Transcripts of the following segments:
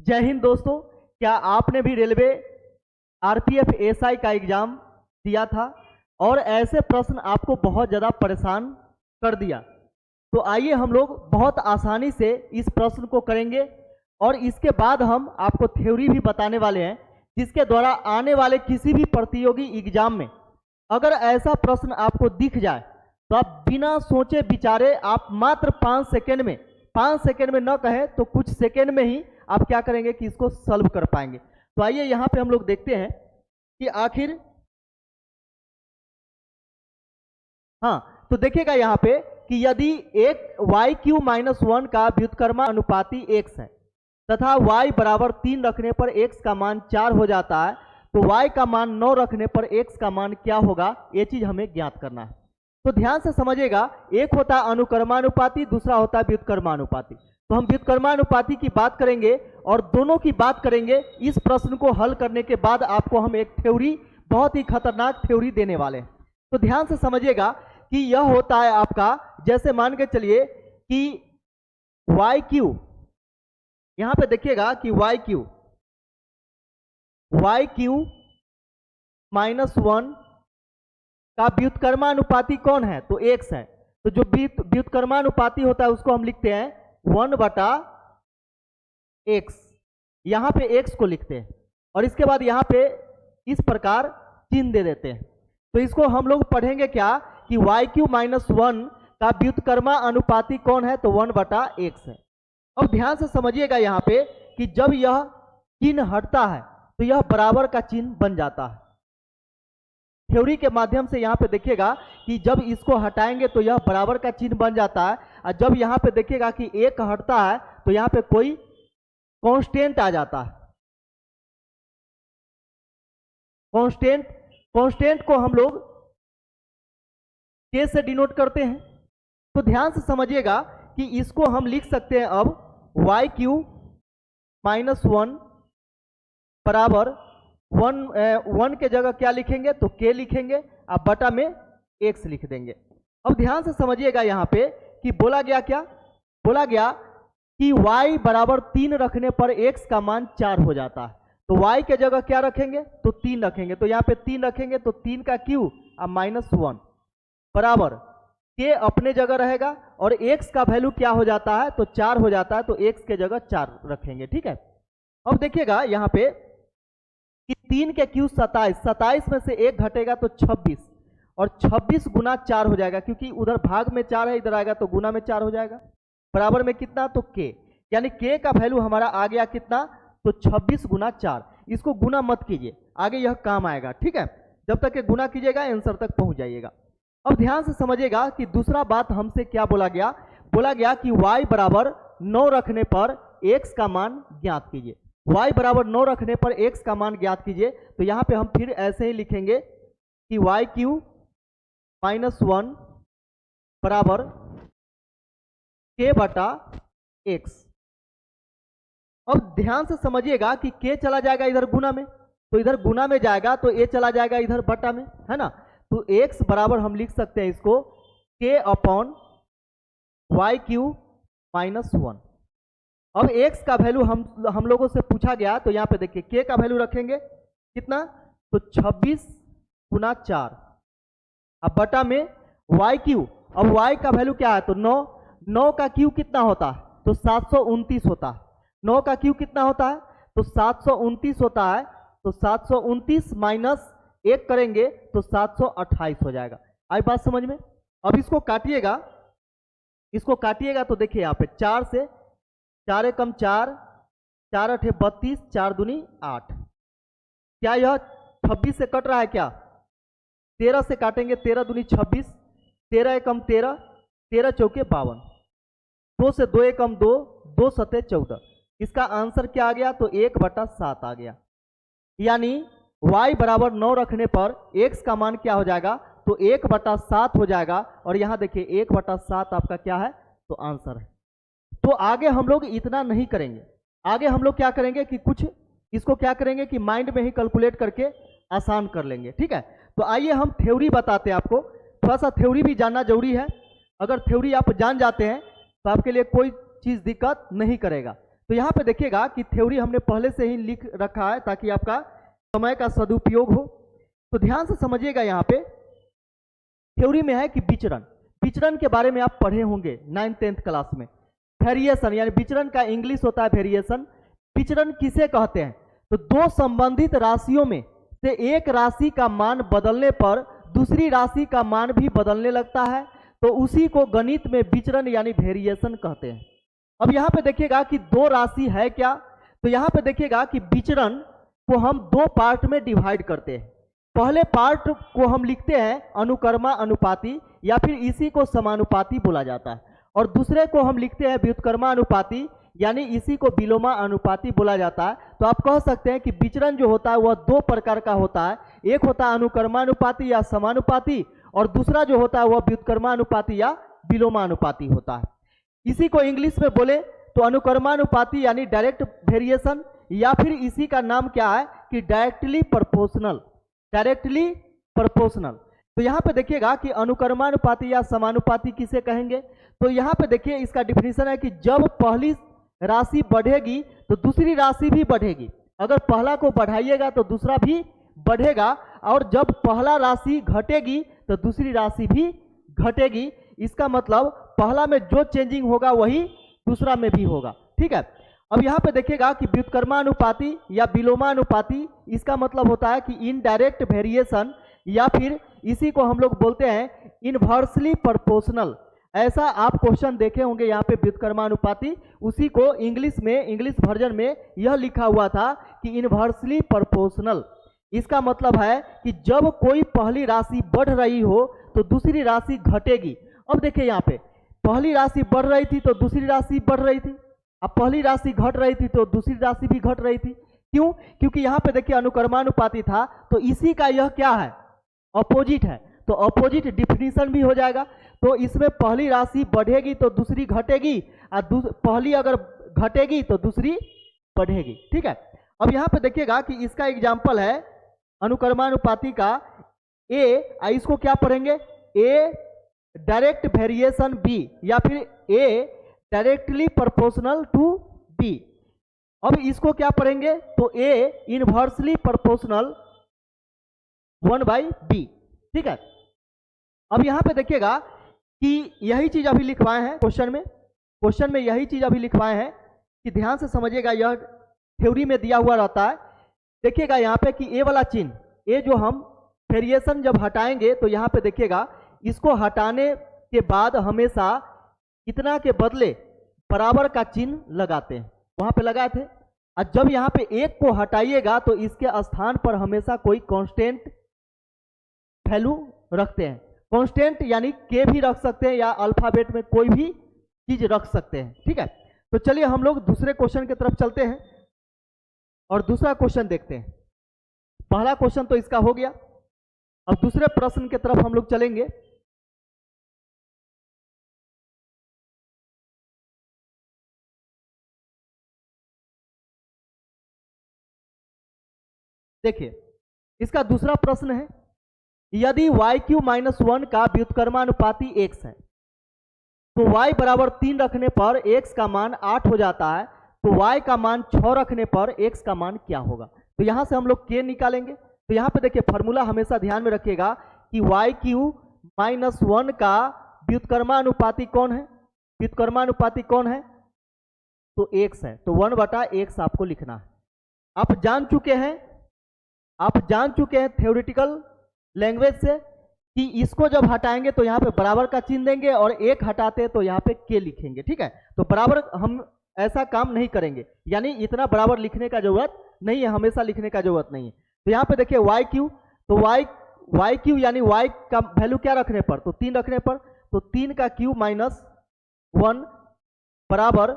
जय हिंद दोस्तों। क्या आपने भी रेलवे आरपीएफ एसआई का एग्जाम दिया था और ऐसे प्रश्न आपको बहुत ज़्यादा परेशान कर दिया? तो आइए हम लोग बहुत आसानी से इस प्रश्न को करेंगे और इसके बाद हम आपको थ्योरी भी बताने वाले हैं, जिसके द्वारा आने वाले किसी भी प्रतियोगी एग्जाम में अगर ऐसा प्रश्न आपको दिख जाए तो आप बिना सोचे विचारे आप मात्र 5 सेकेंड में न कहें तो कुछ सेकेंड में ही आप क्या करेंगे कि इसको सॉल्व कर पाएंगे। तो आइए यहां पे हम लोग देखते हैं कि आखिर तो देखिएगा यहां पे कि यदि एक y³ - 1 का व्युत्क्रमानुपाती x है तथा y बराबर 3 रखने पर x का मान 4 हो जाता है, तो y का मान 9 रखने पर x का मान क्या होगा, ये चीज हमें ज्ञात करना है। तो ध्यान से समझिएगा, एक होता है अनुक्रमानुपाती, दूसरा होता है व्युत्क्रमानुपाती। तो हम व्युत्क्रमानुपाती की बात करेंगे और दोनों की बात करेंगे। इस प्रश्न को हल करने के बाद आपको हम एक थ्योरी, बहुत ही खतरनाक थ्योरी देने वाले हैं। तो ध्यान से समझिएगा कि यह होता है आपका, जैसे मान के चलिए कि y³ यहां पे देखिएगा कि y³ -1 का व्युत्क्रमानुपाती कौन है, तो x है। तो जो व्युत्क्रमानुपाती होता है उसको हम लिखते हैं 1/x। यहां पे x को लिखते हैं और इसके बाद यहां पे इस प्रकार चिन्ह दे देते हैं। तो इसको हम लोग पढ़ेंगे क्या कि y³ -1 का व्युत्क्रमानुपाती कौन है, तो 1/x है। अब ध्यान से समझिएगा यहां पे कि जब यह चिन्ह हटता है तो यह बराबर का चिन्ह बन जाता है। थ्योरी के माध्यम से यहां पे देखिएगा कि जब इसको हटाएंगे तो यह बराबर का चिन्ह बन जाता है, और जब यहां पे देखिएगा कि एक हटता है तो यहां पे कोई कांस्टेंट आ जाता है। कांस्टेंट को हम लोग के से डिनोट करते हैं। तो ध्यान से समझिएगा कि इसको हम लिख सकते हैं अब y³ -1 बराबर 1 के जगह क्या लिखेंगे, तो k लिखेंगे, अब बटा में x लिख देंगे। अब ध्यान से समझिएगा यहां पे कि बोला गया क्या, बोला गया कि y बराबर 3 रखने पर x का मान 4 हो जाता है। तो y के जगह क्या रखेंगे, तो 3 रखेंगे। तो यहाँ पे 3 रखेंगे तो 3 का क्यू अब -1 बराबर k अपने जगह रहेगा और x का वैल्यू क्या हो जाता है, तो 4 हो जाता है। तो x के जगह 4 रखेंगे, ठीक है। अब देखिएगा यहाँ पे कि 3 के क्यू 27 में से 1 घटेगा तो 26, और 26 गुना 4 हो जाएगा, क्योंकि उधर भाग में 4 है, इधर आएगा तो गुना में 4 हो जाएगा। बराबर में कितना, तो k, यानी k का वैल्यू हमारा आ गया कितना, तो 26 गुना 4। इसको गुना मत कीजिए, आगे यह काम आएगा, ठीक है। जब तक ये गुना कीजिएगा आंसर तक पहुंच जाइएगा। अब ध्यान से समझिएगा कि दूसरा बात हमसे क्या बोला गया, बोला गया कि y बराबर 9 रखने पर x का मान ज्ञात कीजिए। y बराबर 9 रखने पर x का मान ज्ञात कीजिए। तो यहाँ पे हम फिर ऐसे ही लिखेंगे कि y³ -1 बराबर k/x। अब ध्यान से समझिएगा कि k चला जाएगा इधर गुना में, तो इधर गुना में जाएगा तो a चला जाएगा इधर बटा में, है ना। तो x बराबर हम लिख सकते हैं इसको k/y³ -1। अब x का वैल्यू हम लोगों से पूछा गया, तो यहाँ पे देखिए k का वैल्यू रखेंगे कितना, तो 26 गुना 4, अब बटा में y³। अब y का वैल्यू क्या है, तो 9 का क्यू कितना होता है, तो 729 होता है। 9 का क्यू कितना होता है, तो 729 होता है। तो 729 माइनस 1 करेंगे तो 728 हो जाएगा। आई बात समझ में। अब इसको काटिएगा तो देखिए यहाँ पे 4 से 4 कम 4, 4 8 32, 4 दूनी 8। क्या यह 26 से कट रहा है क्या, 13 से काटेंगे, 13 दूनी 26, 13 कम 13, 13 चौके 52, 2 से 2 कम 2, 2 सते 14। इसका आंसर क्या आ गया, तो 1/7 आ गया। यानी y बराबर 9 रखने पर x का मान क्या हो जाएगा, तो 1/7 हो जाएगा। और यहाँ देखिए 1/7 आपका क्या है, तो आंसर है। तो आगे हम लोग इतना नहीं करेंगे, आगे हम लोग क्या करेंगे कि कुछ इसको क्या करेंगे कि माइंड में ही कैलकुलेट करके आसान कर लेंगे, ठीक है। तो आइए हम थ्योरी बताते हैं आपको। थोड़ा सा थ्योरी भी जानना जरूरी है। अगर थ्योरी आप जान जाते हैं तो आपके लिए कोई चीज दिक्कत नहीं करेगा। तो यहाँ पे देखिएगा कि थ्योरी हमने पहले से ही लिख रखा है ताकि आपका समय का सदुपयोग हो। तो ध्यान से समझिएगा, यहाँ पे थ्योरी में है कि विचरण, विचरण के बारे में आप पढ़े होंगे 9th 10th क्लास में। वेरिएशन यानी विचरण का इंग्लिश होता है वेरिएशन। विचरण किसे कहते हैं? तो दो संबंधित राशियों में से एक राशि का मान बदलने पर दूसरी राशि का मान भी बदलने लगता है, तो उसी को गणित में विचरण यानी वेरिएशन कहते हैं। अब यहाँ पे देखिएगा कि दो राशि है क्या, तो यहाँ पे देखिएगा कि विचरण को हम दो पार्ट में डिवाइड करते हैं। पहले पार्ट को हम लिखते हैं अनुकर्मा अनुपाती या फिर इसी को समानुपाती बोला जाता है, और दूसरे को हम लिखते हैं व्युत्कर्मा अनुपाती यानी इसी को विलोमा अनुपाती बोला जाता है। तो आप कह सकते हैं कि विचरण जो होता है वह दो प्रकार का होता है, एक होता है अनुकर्मानुपाती या समानुपाती, और दूसरा जो होता है वह व्युत्कर्मानुपाती या विलोमानुपाती होता है। इसी को इंग्लिश में बोले तो अनुकर्मानुपाती यानी डायरेक्ट वेरिएशन, या फिर इसी का नाम क्या है कि डायरेक्टली प्रोपोर्शनल, डायरेक्टली प्रोपोर्शनल। तो यहाँ पे देखिएगा कि अनुकर्मानुपाती या समानुपाती किसे कहेंगे, तो यहाँ पे देखिए इसका डिफिनीशन है कि जब पहली राशि बढ़ेगी तो दूसरी राशि भी बढ़ेगी, अगर पहला को बढ़ाइएगा तो दूसरा भी बढ़ेगा, और जब पहला राशि घटेगी तो दूसरी राशि भी घटेगी। इसका मतलब पहला में जो चेंजिंग होगा वही दूसरा में भी होगा, ठीक है। अब यहाँ पे देखिएगा कि व्युत्कर्मानुपाती या विलोमानुपाती, इसका मतलब होता है कि इनडायरेक्ट वेरिएशन, या फिर इसी को हम लोग बोलते हैं इनवर्सली प्रोपोर्शनल। ऐसा आप क्वेश्चन देखे होंगे यहाँ पे व्युत्कर्मानुपाती, उसी को इंग्लिश में, इंग्लिश वर्जन में यह लिखा हुआ था कि इनवर्सली प्रोपोर्शनल। इसका मतलब है कि जब कोई पहली राशि बढ़ रही हो तो दूसरी राशि घटेगी। अब देखिए यहाँ पे पहली राशि बढ़ रही थी तो दूसरी राशि बढ़ रही थी, अब पहली राशि घट रही थी तो दूसरी राशि भी घट रही थी। क्यों? क्योंकि यहाँ पे देखिए अनुकर्मानुपाती था, तो इसी का यह क्या है, अपोजिट है, तो अपोजिट डिफिनीशन भी हो जाएगा। तो इसमें पहली राशि बढ़ेगी तो दूसरी घटेगी, और पहली अगर घटेगी तो दूसरी बढ़ेगी, ठीक है। अब यहाँ पे देखिएगा कि इसका एग्जाम्पल है अनुकर्मानुपाती का ए, इसको क्या पढ़ेंगे, ए डायरेक्ट वेरिएशन बी, या फिर ए डायरेक्टली प्रोपोर्शनल टू बी। अब इसको क्या पढ़ेंगे, तो ए इनवर्सली प्रोपोर्शनल 1/b, ठीक है। अब यहां पे देखिएगा कि यही चीज अभी लिखवाए हैं क्वेश्चन में यही चीज अभी लिखवाए हैं कि ध्यान से समझिएगा, यह थ्योरी में दिया हुआ रहता है। देखिएगा यहाँ पे कि ए वाला चिन्ह, ए जो हम वेरिएशन जब हटाएंगे तो यहाँ पे देखिएगा इसको हटाने के बाद हमेशा इतना के बदले बराबर का चिन्ह लगाते हैं, वहां पे लगाए थे। और जब यहाँ पे एक को हटाइएगा तो इसके स्थान पर हमेशा कोई कांस्टेंट वैल्यू रखते हैं। कांस्टेंट यानी के भी रख सकते हैं या अल्फाबेट में कोई भी चीज रख सकते हैं, ठीक है। तो चलिए हम लोग दूसरे क्वेश्चन की तरफ चलते हैं और दूसरा क्वेश्चन देखते हैं। पहला क्वेश्चन तो इसका हो गया, अब दूसरे प्रश्न की तरफ हम लोग चलेंगे। देखिए इसका दूसरा प्रश्न है, यदि y³ - 1 का व्युत्कर्मानुपाती x है तो y बराबर 3 रखने पर x का मान 8 हो जाता है, तो y का मान 6 रखने पर x का मान क्या होगा। तो यहां से हम लोग k निकालेंगे। तो यहाँ पे देखिए फॉर्मूला हमेशा ध्यान में रखिएगा कि y³ - 1 का व्युत्कर्मानुपाती कौन है, व्युत्कर्मानुपाती कौन है, तो x है, तो 1/x आपको लिखना है। आप जान चुके हैं थ्योरेटिकल लैंग्वेज से कि इसको जब हटाएंगे तो यहाँ पे बराबर का चिन्ह देंगे और एक हटाते तो यहाँ पे के लिखेंगे, ठीक है। तो बराबर हम ऐसा काम नहीं करेंगे, यानी इतना बराबर लिखने का जरूरत नहीं है, हमेशा लिखने का जरूरत नहीं है। तो यहाँ पे देखिए y³, तो y³ यानी y का वैल्यू क्या रखने पर, तो 3 रखने पर, तो 3 का क्यूब -1 बराबर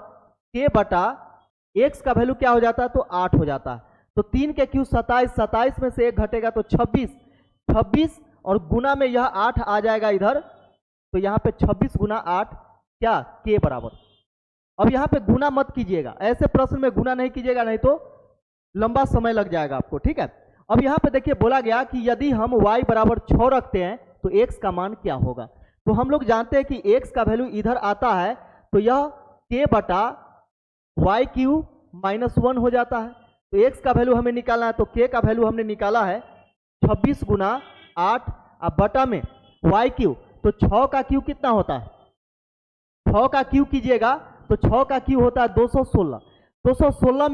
k/x का वैल्यू क्या हो जाता है, तो 8 हो जाता है। तो 3 के क्यूब 27, 27 में से 1 घटेगा तो 26 और गुना में यह 8 आ जाएगा इधर, तो यहाँ पे 26 × 8 क्या, k बराबर। अब यहाँ पे गुना मत कीजिएगा, ऐसे प्रश्न में गुना नहीं कीजिएगा, नहीं तो लंबा समय लग जाएगा आपको, ठीक है। अब यहाँ पे देखिए बोला गया कि यदि हम y बराबर 6 रखते हैं तो x का मान क्या होगा। तो हम लोग जानते हैं कि x का वैल्यू इधर आता है, तो यह k/1 वाई क्यू -1 हो जाता है। तो x का वैल्यू हमें निकालना है, तो k का वैल्यू हमने निकाला है 26 गुना 8 अब बटा में वाई क्यू। तो 6 का क्यू कितना होता है, 6 का क्यू कीजिएगा तो 6 का क्यू होता है 216। 216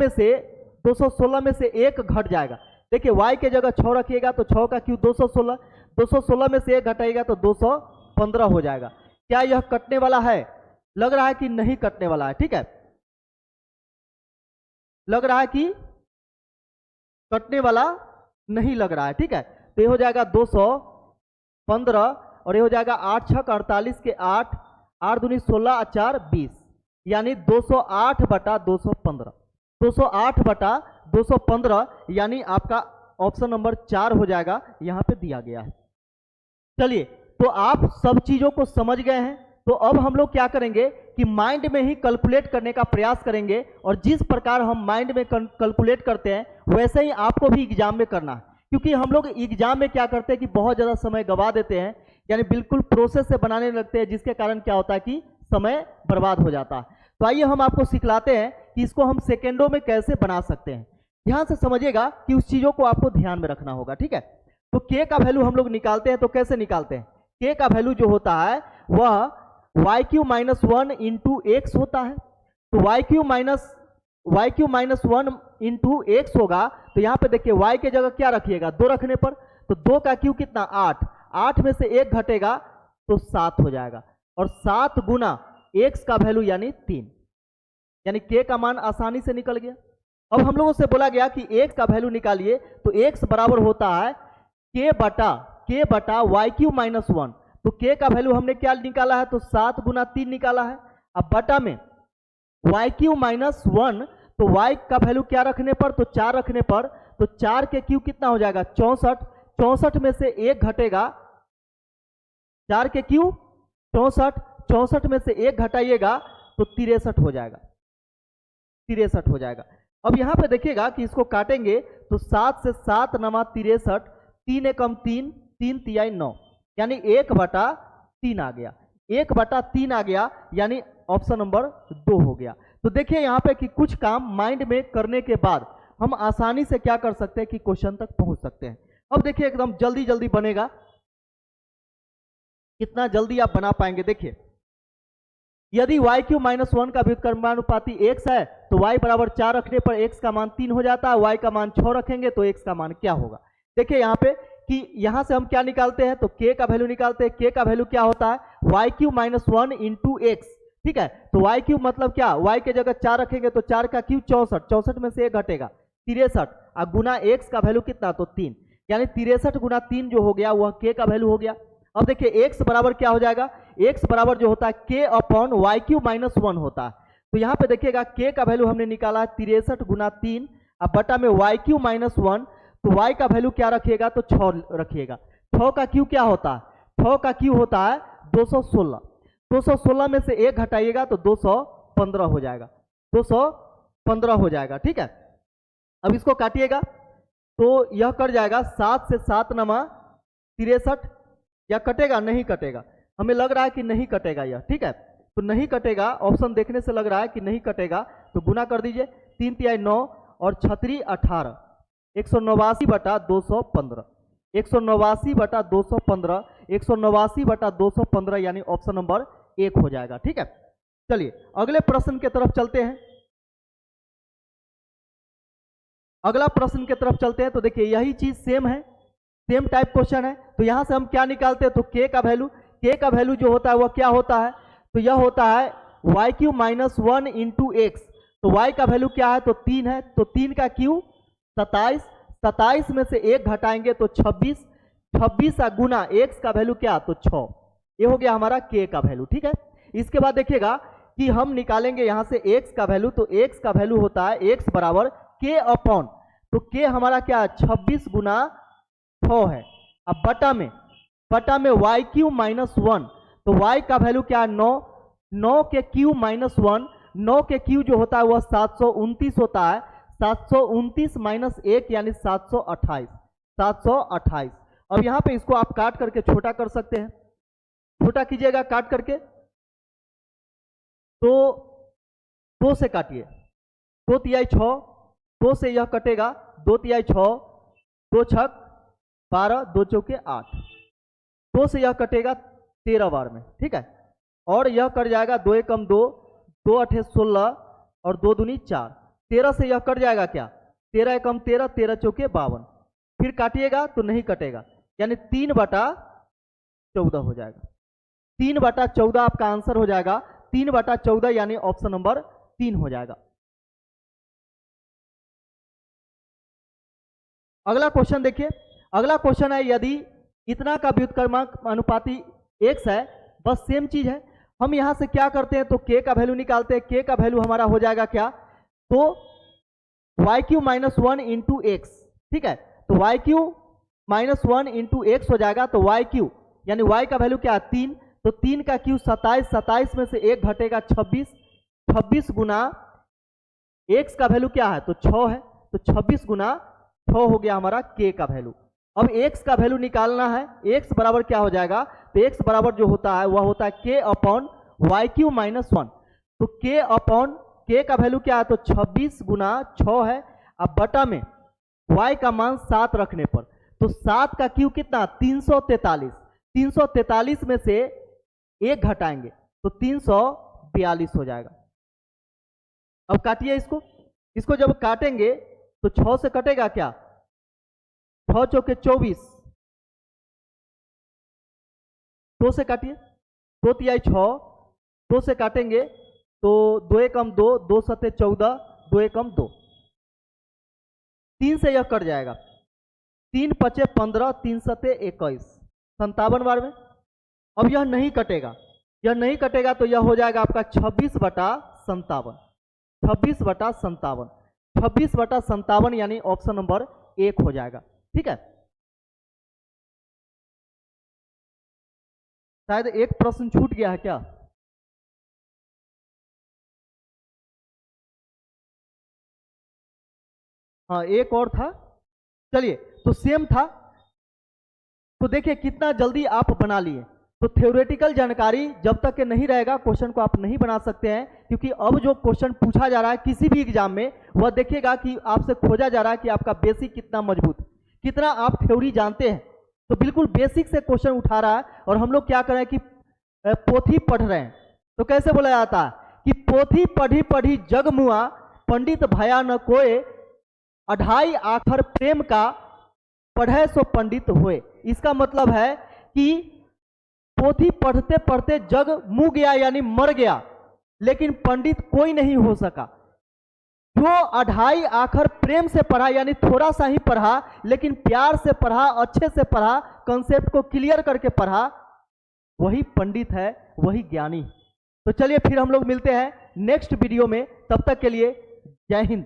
में से एक घट जाएगा। देखिए y के जगह 6 रखिएगा तो 6 का क्यू 216, 216 में से एक घटाइएगा तो 215 हो जाएगा। क्या यह कटने वाला है? लग रहा है कि नहीं कटने वाला है। ठीक है, लग रहा है कि कटने वाला नहीं लग रहा है। ठीक है, तो ये हो जाएगा 215 और ये हो जाएगा 8 6 48 के 8 8 दूनी 16 4 20 यानी 208 बटा 215। 208 बटा 215 यानी आपका ऑप्शन नंबर 4 हो जाएगा, यहां पे दिया गया है। चलिए, तो आप सब चीजों को समझ गए हैं। तो अब हम लोग क्या करेंगे कि माइंड में ही कैलकुलेट करने का प्रयास करेंगे, और जिस प्रकार हम माइंड में कैलकुलेट करते हैं वैसे ही आपको भी एग्जाम में करना है। क्योंकि हम लोग एग्जाम में क्या करते हैं कि बहुत ज़्यादा समय गवा देते हैं, यानी बिल्कुल प्रोसेस से बनाने लगते हैं, जिसके कारण क्या होता है कि समय बर्बाद हो जाता है। तो आइए हम आपको सिखलाते हैं कि इसको हम सेकेंडों में कैसे बना सकते हैं। ध्यान से समझिएगा कि उस चीज़ों को आपको ध्यान में रखना होगा। ठीक है, तो के का वैल्यू हम लोग निकालते हैं। तो कैसे निकालते हैं? के का वैल्यू जो होता है वह y³ - 1 इंटू एक्स होता है। तो y³ - 1 इंटू एक्स होगा। तो यहाँ पे देखिए y के जगह क्या रखिएगा, 2 रखने पर, तो 2 का क्यू कितना 8, 8 में से 1 घटेगा तो 7 हो जाएगा, और 7 गुना x का वैल्यू यानी 3, यानी k का मान आसानी से निकल गया। अब हम लोगों से बोला गया कि x का वैल्यू निकालिए, तो x बराबर होता है k बटा y³ - 1। तो k का वैल्यू हमने क्या निकाला है, तो 7 गुना 3 निकाला है। अब बटा में y³ - 1, तो y का वैल्यू क्या रखने पर, तो 4 रखने पर, तो 4 के क्यू कितना हो जाएगा 64, 64 में से 1 घटेगा, 4 के क्यू 64, 64 में से 1 घटाइएगा तो 63 हो जाएगा, 63 हो जाएगा। अब यहाँ पे देखिएगा कि इसको काटेंगे तो 7 से 7 नमा 63, 3 एकम 3, 3 तिहाई 9, यानी 1/3 आ गया, 1/3 आ गया, यानी ऑप्शन नंबर 2 हो गया। तो देखिए यहाँ पे कि कुछ काम माइंड में करने के बाद हम आसानी से क्या कर सकते हैं कि क्वेश्चन तक पहुंच सकते हैं। अब देखिए एकदम जल्दी जल्दी बनेगा, कितना जल्दी आप बना पाएंगे। देखिए, यदि y³ - 1 का व्युत्क्रमानुपाती x है तो y बराबर 4 रखने पर x का मान 3 हो जाता है, y का मान 6 रखेंगे तो x का मान क्या होगा। देखिए यहाँ पे कि यहाँ से हम क्या निकालते हैं, तो k का वैल्यू निकालते हैं। k का वैल्यू क्या होता है, y³ - 1 इंटू एक्स। ठीक है, तो y³ मतलब क्या, y के जगह 4 रखेंगे तो 4 का क्यू 64, 64 में से 1 घटेगा 63, और गुना x का वैल्यू कितना, तो 3, यानी 63 गुना 3 जो हो गया वह k का वैल्यू हो गया। अब देखिए x बराबर क्या हो जाएगा, x बराबर जो होता है k/y³ - 1 होता है। तो यहाँ पे देखिएगा k का वैल्यू हमने निकाला है 63 गुना 3, अब बटा में y³ - 1, तो y का वैल्यू क्या रखिएगा, तो 6 रखिएगा। 6 का क्यू क्या होता है, 6 का क्यू होता है 216, 216 में से 1 घटाइएगा तो 215 हो जाएगा, 215 हो जाएगा। ठीक है, अब इसको काटिएगा तो यह कट जाएगा 7 से 7 नमा 63, या कटेगा, नहीं कटेगा, हमें लग रहा है कि नहीं कटेगा यह। ठीक है, तो नहीं कटेगा, ऑप्शन देखने से लग रहा है कि नहीं कटेगा, तो गुना कर दीजिए, 3 तिहाई 9 और 6 18, 189 बटा 215, 189 बटा 215, 189 बटा 215, यानी ऑप्शन नंबर 1 हो जाएगा। ठीक है, चलिए अगले प्रश्न के तरफ चलते हैं। अगला प्रश्न के तरफ चलते हैं। तो देखिए यही चीज सेम है, सेम टाइप क्वेश्चन है। तो यहां से हम क्या निकालते हैं, तो k का वैल्यू जो होता है वह क्या होता है, तो यह होता है y³ - 1 इंटू एक्स। तो y का वैल्यू क्या है, तो 3 है, तो 3 का क्यू 27, 27 में से 1 घटाएंगे तो 26, 26 गुना x का वैल्यू क्या, तो 6, ये हो गया हमारा k का वैल्यू। ठीक है, इसके बाद देखिएगा कि हम निकालेंगे यहां से x का वैल्यू, तो x का वैल्यू होता है x बराबर k अपॉन, तो k हमारा क्या है 26 गुना 6 है। अब बटा में y³ - 1, तो y का वैल्यू क्या है 9, 9 के क्यू -1, 9 के क्यू जो होता है वह 729 होता है, 729 माइनस 1 यानी 728, 728। अब यहाँ पे इसको आप काट करके छोटा कर सकते हैं, छोटा कीजिएगा काट करके, तो 2 से काटिए, 2 तिहाई 6, 2 से यह कटेगा, 2 तिहाई 6, 2 छक 12, 2 चौके 8, 2 से यह कटेगा 13 बार में, ठीक है। और यह कट जाएगा 2 एकम 2, 2 अठे 16 और 2 दूनी 4, 13 से यह कट जाएगा क्या, 13 एकम 13, 13 चौके 52, फिर काटिएगा तो नहीं कटेगा, यानी 3/14 हो जाएगा। 3/14 आपका आंसर हो जाएगा, 3/14 यानी ऑप्शन नंबर 3 हो जाएगा। अगला क्वेश्चन देखिए, अगला क्वेश्चन है यदि इतना का व्युत्क्रमांक अनुपाती x है, बस सेम चीज है। हम यहां से क्या करते हैं तो k का वैल्यू निकालते हैं, k का वैल्यू हमारा हो जाएगा क्या, तो y³ - 1 इंटू एक्स, ठीक है। तो y³ - 1 इंटू एक्स हो जाएगा, तो y³ यानी y का वैल्यू क्या है 3, तो 3 का क्यू 27, 27 में से 1 घटेगा 26, 26 गुना x का वैल्यू क्या है तो 6 है, तो 26 गुना 6 हो गया हमारा k का वैल्यू। अब x का वैल्यू निकालना है, x बराबर क्या हो जाएगा, तो x बराबर जो होता है वह होता है k अपॉन y³ - 1, तो k अपॉन k का वैल्यू क्या है तो 26 गुना 6 है, अब बटा में y का मान 7 रखने पर, तो 7 का क्यू कितना 343, 343 में से 1 घटाएंगे तो 342 हो जाएगा। अब काटिए इसको, इसको जब काटेंगे तो 6 से कटेगा क्या, 6 चौके 24, 2 से काटिए, 2 तिहाई 6, 2 से काटेंगे तो 2 एकम 2, 2 सते 14, 2 एकम 2, 3 से यह कट जाएगा, 3 पचे 15, 3 सते 21, 57 बार में। अब यह नहीं कटेगा, यह नहीं कटेगा तो यह हो जाएगा आपका 26/57, 26/57, 26/57 यानी ऑप्शन नंबर 1 हो जाएगा, ठीक है। शायद एक प्रश्न छूट गया है क्या, हाँ एक और था, चलिए तो सेम था, तो देखिए कितना जल्दी आप बना लिए। तो थ्योरेटिकल जानकारी जब तक के नहीं रहेगा क्वेश्चन को आप नहीं बना सकते हैं, क्योंकि अब जो क्वेश्चन पूछा जा रहा है किसी भी एग्जाम में वह देखिएगा कि आपसे खोजा जा रहा है कि आपका बेसिक कितना मजबूत, कितना आप थ्योरी जानते हैं। तो बिल्कुल बेसिक से क्वेश्चन उठा रहा है, और हम लोग क्या कर रहे हैं कि पोथी पढ़ रहे हैं। तो कैसे बोला जाता है कि पोथी पढ़ी पढ़ी जग मुआ, पंडित भया न कोय, 2.5 आखर प्रेम का, पढ़े सो पंडित होए। इसका मतलब है कि पोथी पढ़ते पढ़ते जग मुँह गया यानी मर गया, लेकिन पंडित कोई नहीं हो सका। जो 2.5 आखर प्रेम से पढ़ा यानी थोड़ा सा ही पढ़ा, लेकिन प्यार से पढ़ा, अच्छे से पढ़ा, कंसेप्ट को क्लियर करके पढ़ा, वही पंडित है, वही ज्ञानी। तो चलिए फिर हम लोग मिलते हैं नेक्स्ट वीडियो में, तब तक के लिए जय हिंद।